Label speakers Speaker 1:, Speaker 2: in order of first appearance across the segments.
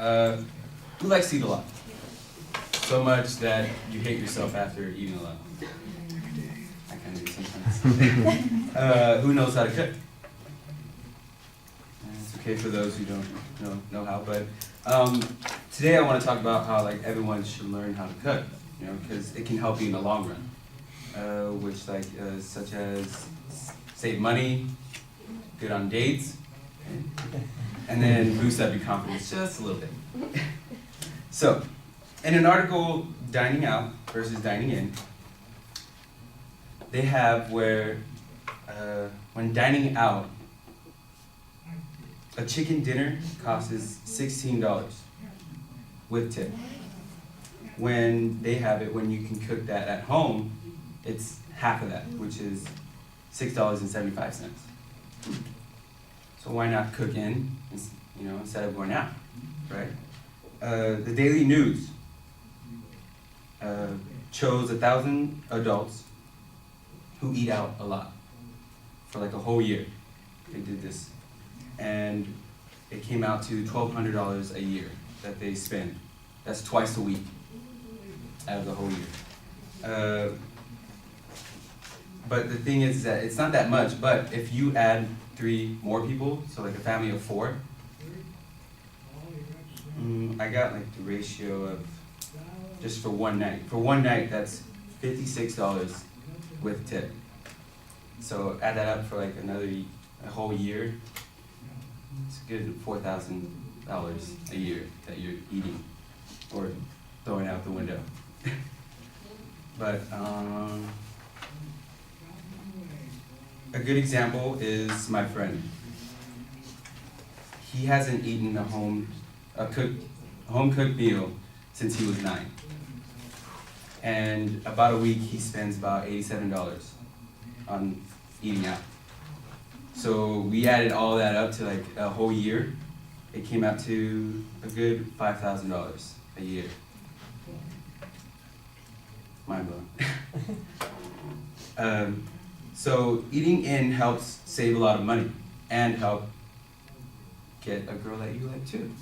Speaker 1: Who likes to eat a lot? So much that you hate yourself after eating a lot. I kind of do sometimes. Who knows how to cook? It's okay for those who don't know how, but today I want to talk about how like everyone should learn how to cook, because it can help you in the long run, which like such as save money, good on dates, and then boost up your confidence just a little bit. So, in an article, Dining Out versus Dining In, they have where when dining out, a chicken dinner costs $16 with tip. When they have it, when you can cook that at home, it's half of that, which is $6.75. So why not cook in, instead of going out, right? The Daily News chose 1,000 adults who eat out a lot for like a whole year. They did this, and it came out to $1,200 a year that they spend. That's twice a week out of the whole year. But the thing is that it's not that much, but if you add 3 more people, so like a family of 4, I got like the ratio of just for one night. For one night, that's $56 with tip. So add that up for like a whole year. It's a good $4,000 a year that you're eating or throwing out the window. But a good example is my friend. He hasn't eaten a home cooked meal since he was 9. And about a week he spends about $87 on eating out. So we added all that up to like a whole year. It came out to a good $5,000 a year. Mind blowing. So eating in helps save a lot of money and help get a girl that you like too.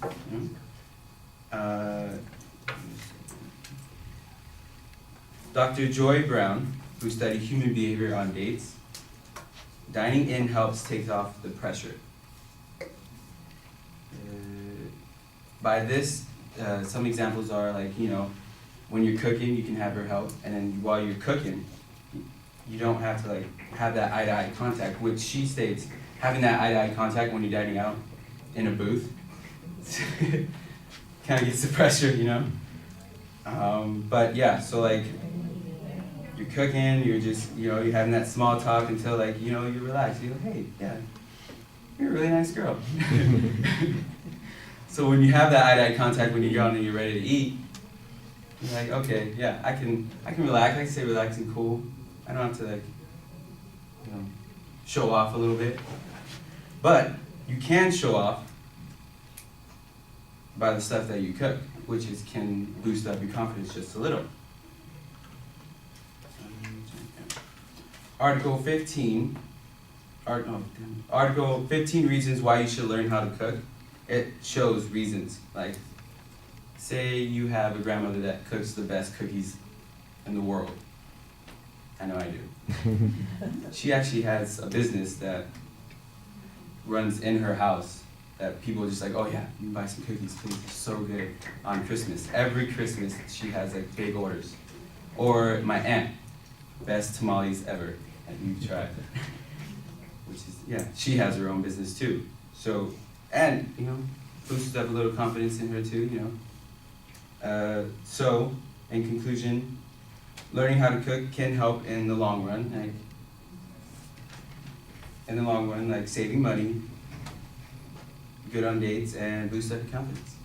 Speaker 1: Dr. Joy Brown, who studied human behavior on dates, dining in helps take off the pressure. By this, some examples are like, when you're cooking, you can have her help, and then while you're cooking, you don't have to like have that eye-to-eye contact, which she states, having that eye-to-eye contact when you're dining out in a booth kind of gets the pressure, But yeah, so like you're cooking, you're just, you're having that small talk until like, you relax. You're like, hey, yeah, you're a really nice girl. So when you have that eye-to-eye contact when you're young and you're ready to eat, you're like, okay, yeah, I can relax. I can stay relaxed and cool. I don't have to like, show off a little bit. But you can show off by the stuff that you cook, which can boost up your confidence just a little. Article 15 reasons why you should learn how to cook. It shows reasons. Like, say you have a grandmother that cooks the best cookies in the world. I know I do. She actually has a business that runs in her house that people are just like, oh yeah, you can buy some cookies, please. They're so good on Christmas. Every Christmas she has like big orders. Or my aunt, best tamales ever, and you've tried. Which is, yeah, she has her own business too. So, and boosts up a little confidence in her too, So, in conclusion, learning how to cook can help in the long run. Like saving money, good on dates, and boost up your confidence.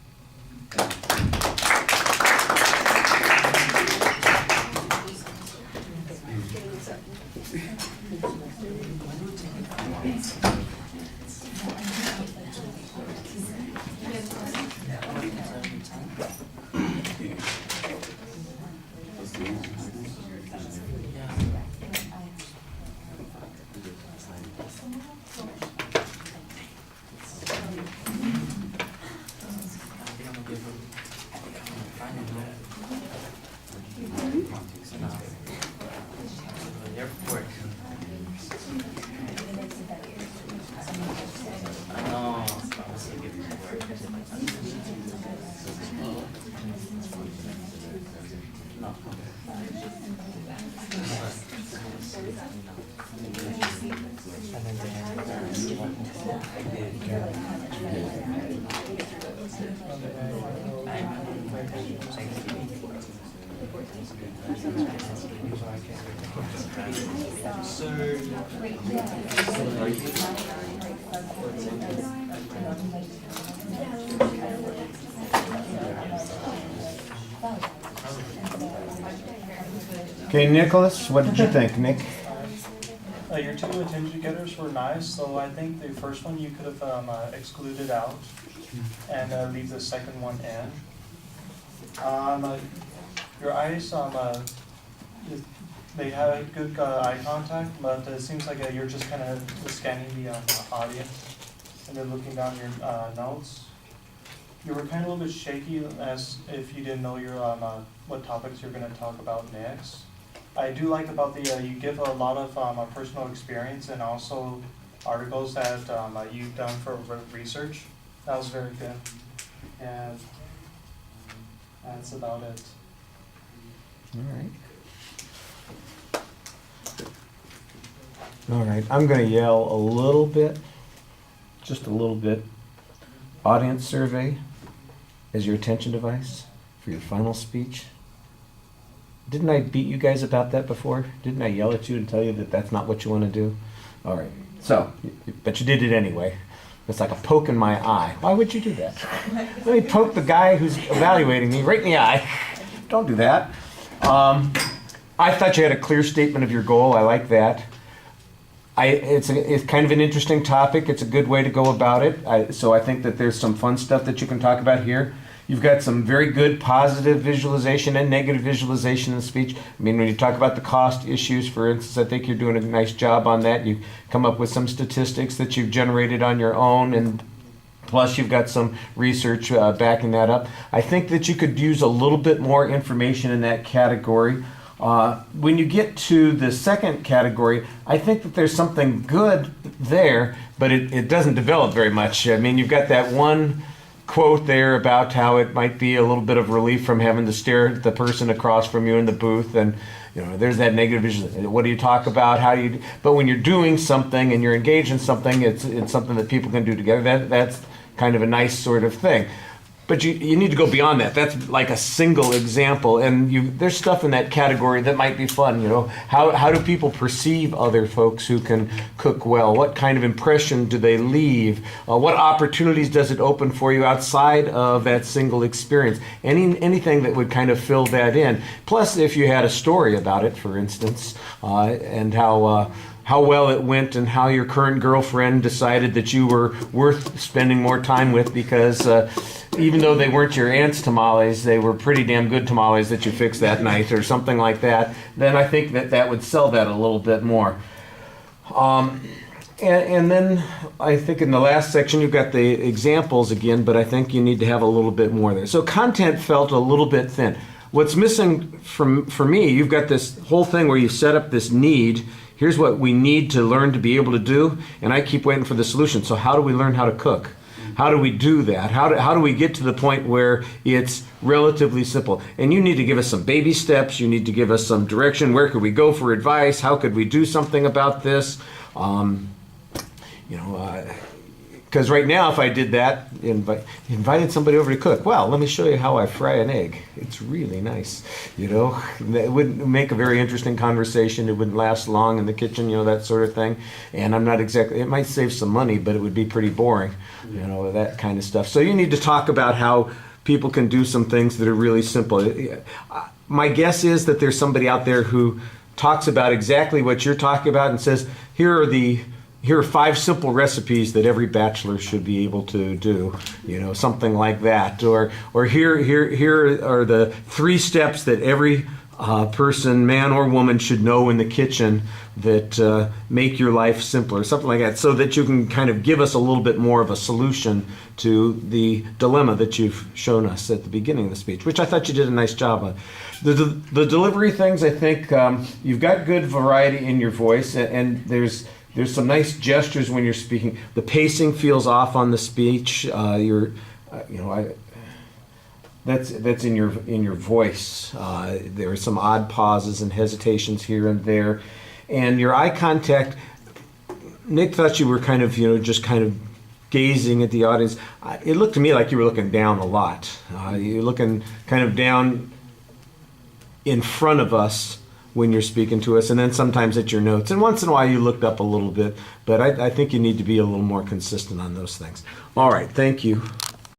Speaker 2: Okay, Nicholas, what did you think, Nick?
Speaker 3: Your two attention getters were nice, so I think the first one you could have excluded out and leave the second one in. Your eyes, they have good eye contact, but it seems like you're just kind of scanning the audience and then looking down your notes. You were kind of a little bit shaky as if you didn't know what topics you're going to talk about next. I do like about you give a lot of personal experience and also articles that you've done for research. That was very good. And that's about it.
Speaker 2: All right, I'm going to yell a little bit, just a little bit. Audience survey as your attention device for your final speech. Didn't I beat you guys about that before? Didn't I yell at you and tell you that that's not what you want to do? All right, so, but you did it anyway. It's like a poke in my eye. Why would you do that? Let me poke the guy who's evaluating me right in the eye. Don't do that. I thought you had a clear statement of your goal. I like that. It's kind of an interesting topic. It's a good way to go about it. So I think that there's some fun stuff that you can talk about here. You've got some very good positive visualization and negative visualization in the speech. I mean, when you talk about the cost issues, for instance, I think you're doing a nice job on that. You come up with some statistics that you've generated on your own, and plus you've got some research backing that up. I think that you could use a little bit more information in that category. When you get to the second category, I think that there's something good there, but it doesn't develop very much. I mean, you've got that one quote there about how it might be a little bit of relief from having to stare at the person across from you in the booth, and there's that negative vision. What do you talk about? How do you? But when you're doing something and you're engaged in something, it's something that people can do together. That's kind of a nice sort of thing. But you need to go beyond that. That's like a single example, and there's stuff in that category that might be fun. How do people perceive other folks who can cook well? What kind of impression do they leave? What opportunities does it open for you outside of that single experience? Anything that would kind of fill that in. Plus, if you had a story about it, for instance, and how well it went and how your current girlfriend decided that you were worth spending more time with because even though they weren't your aunt's tamales, they were pretty damn good tamales that you fixed that night or something like that, then I think that would sell that a little bit more. And then I think in the last section you've got the examples again, but I think you need to have a little bit more there. So content felt a little bit thin. What's missing for me, you've got this whole thing where you set up this need. Here's what we need to learn to be able to do, and I keep waiting for the solution. So how do we learn how to cook? How do we do that? How do we get to the point where it's relatively simple? And you need to give us some baby steps. You need to give us some direction. Where could we go for advice? How could we do something about this? Because right now, if I did that, invited somebody over to cook, well, let me show you how I fry an egg. It's really nice, It wouldn't make a very interesting conversation. It wouldn't last long in the kitchen, that sort of thing. And I'm not exactly, it might save some money, but it would be pretty boring, that kind of stuff. So you need to talk about how people can do some things that are really simple. My guess is that there's somebody out there who talks about exactly what you're talking about and says, here are 5 simple recipes that every bachelor should be able to do, something like that. Or here are the 3 steps that every person, man or woman, should know in the kitchen that make your life simpler, something like that, so that you can kind of give us a little bit more of a solution to the dilemma that you've shown us at the beginning of the speech, which I thought you did a nice job on. The delivery things, I think you've got good variety in your voice, and there's some nice gestures when you're speaking. The pacing feels off on the speech. That's in your voice. There are some odd pauses and hesitations here and there, and your eye contact. Nick thought you were kind of just kind of gazing at the audience. It looked to me like you were looking down a lot. You're looking kind of down in front of us when you're speaking to us, and then sometimes at your notes. And once in a while you looked up a little bit, but I think you need to be a little more consistent on those things. All right, thank you.